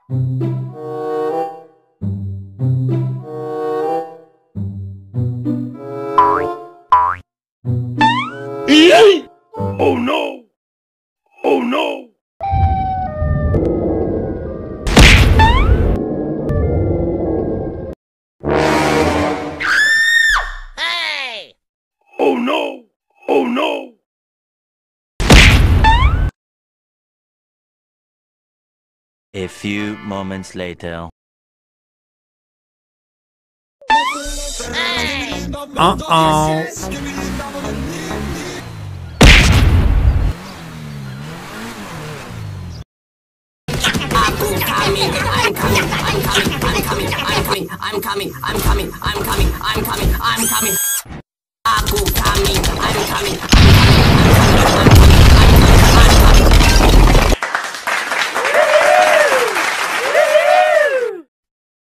Oh no! Oh no! Hey! Oh no! Oh no! A few moments later. Hey! Uh-oh. I'm coming.